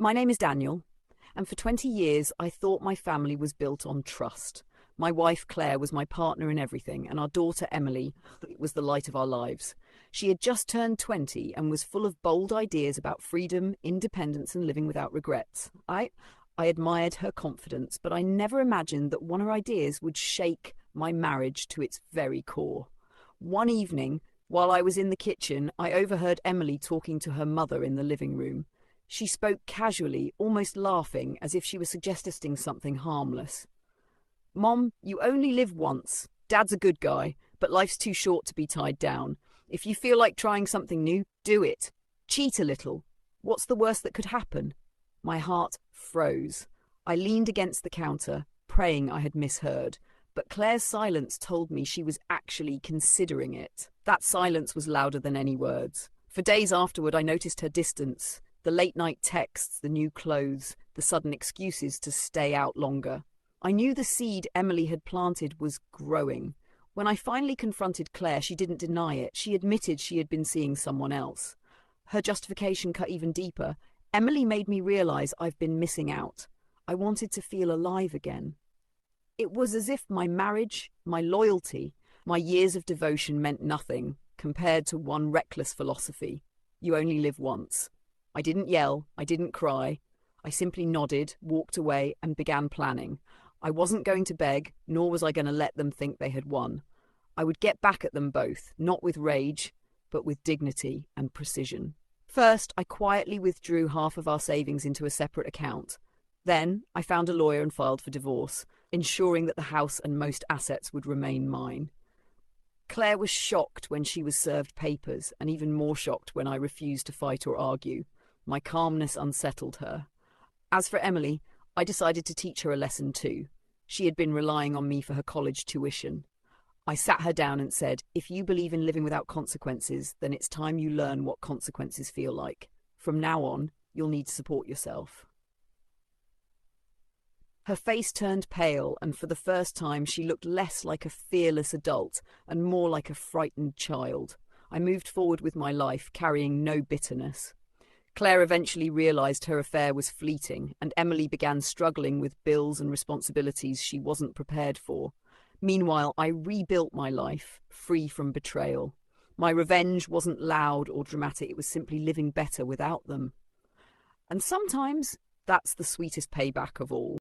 My name is Daniel, and for 20 years I thought my family was built on trust. My wife Claire was my partner in everything, and our daughter Emily was the light of our lives. She had just turned 20 and was full of bold ideas about freedom, independence, and living without regrets. I admired her confidence, but I never imagined that one of her ideas would shake my marriage to its very core. One evening, while I was in the kitchen, I overheard Emily talking to her mother in the living room. She spoke casually, almost laughing, as if she was suggesting something harmless. "Mom, you only live once. Dad's a good guy, but life's too short to be tied down. If you feel like trying something new, do it. Cheat a little. What's the worst that could happen?" My heart froze. I leaned against the counter, praying I had misheard, but Claire's silence told me she was actually considering it. That silence was louder than any words. For days afterward, I noticed her distance. The late-night texts, the new clothes, the sudden excuses to stay out longer. I knew the seed Emily had planted was growing. When I finally confronted Claire, she didn't deny it. She admitted she had been seeing someone else. Her justification cut even deeper. "Emily made me realize I've been missing out. I wanted to feel alive again." It was as if my marriage, my loyalty, my years of devotion meant nothing compared to one reckless philosophy. You only live once. I didn't yell, I didn't cry. I simply nodded, walked away, and began planning. I wasn't going to beg, nor was I going to let them think they had won. I would get back at them both, not with rage, but with dignity and precision. First, I quietly withdrew half of our savings into a separate account. Then, I found a lawyer and filed for divorce, ensuring that the house and most assets would remain mine. Claire was shocked when she was served papers, and even more shocked when I refused to fight or argue. My calmness unsettled her. As for Emily, I decided to teach her a lesson too. She had been relying on me for her college tuition. I sat her down and said, "If you believe in living without consequences, then it's time you learn what consequences feel like. From now on, you'll need to support yourself." Her face turned pale, and for the first time she looked less like a fearless adult and more like a frightened child. I moved forward with my life, carrying no bitterness. Claire eventually realized her affair was fleeting, and Emily began struggling with bills and responsibilities she wasn't prepared for. Meanwhile, I rebuilt my life, free from betrayal. My revenge wasn't loud or dramatic, it was simply living better without them. And sometimes that's the sweetest payback of all.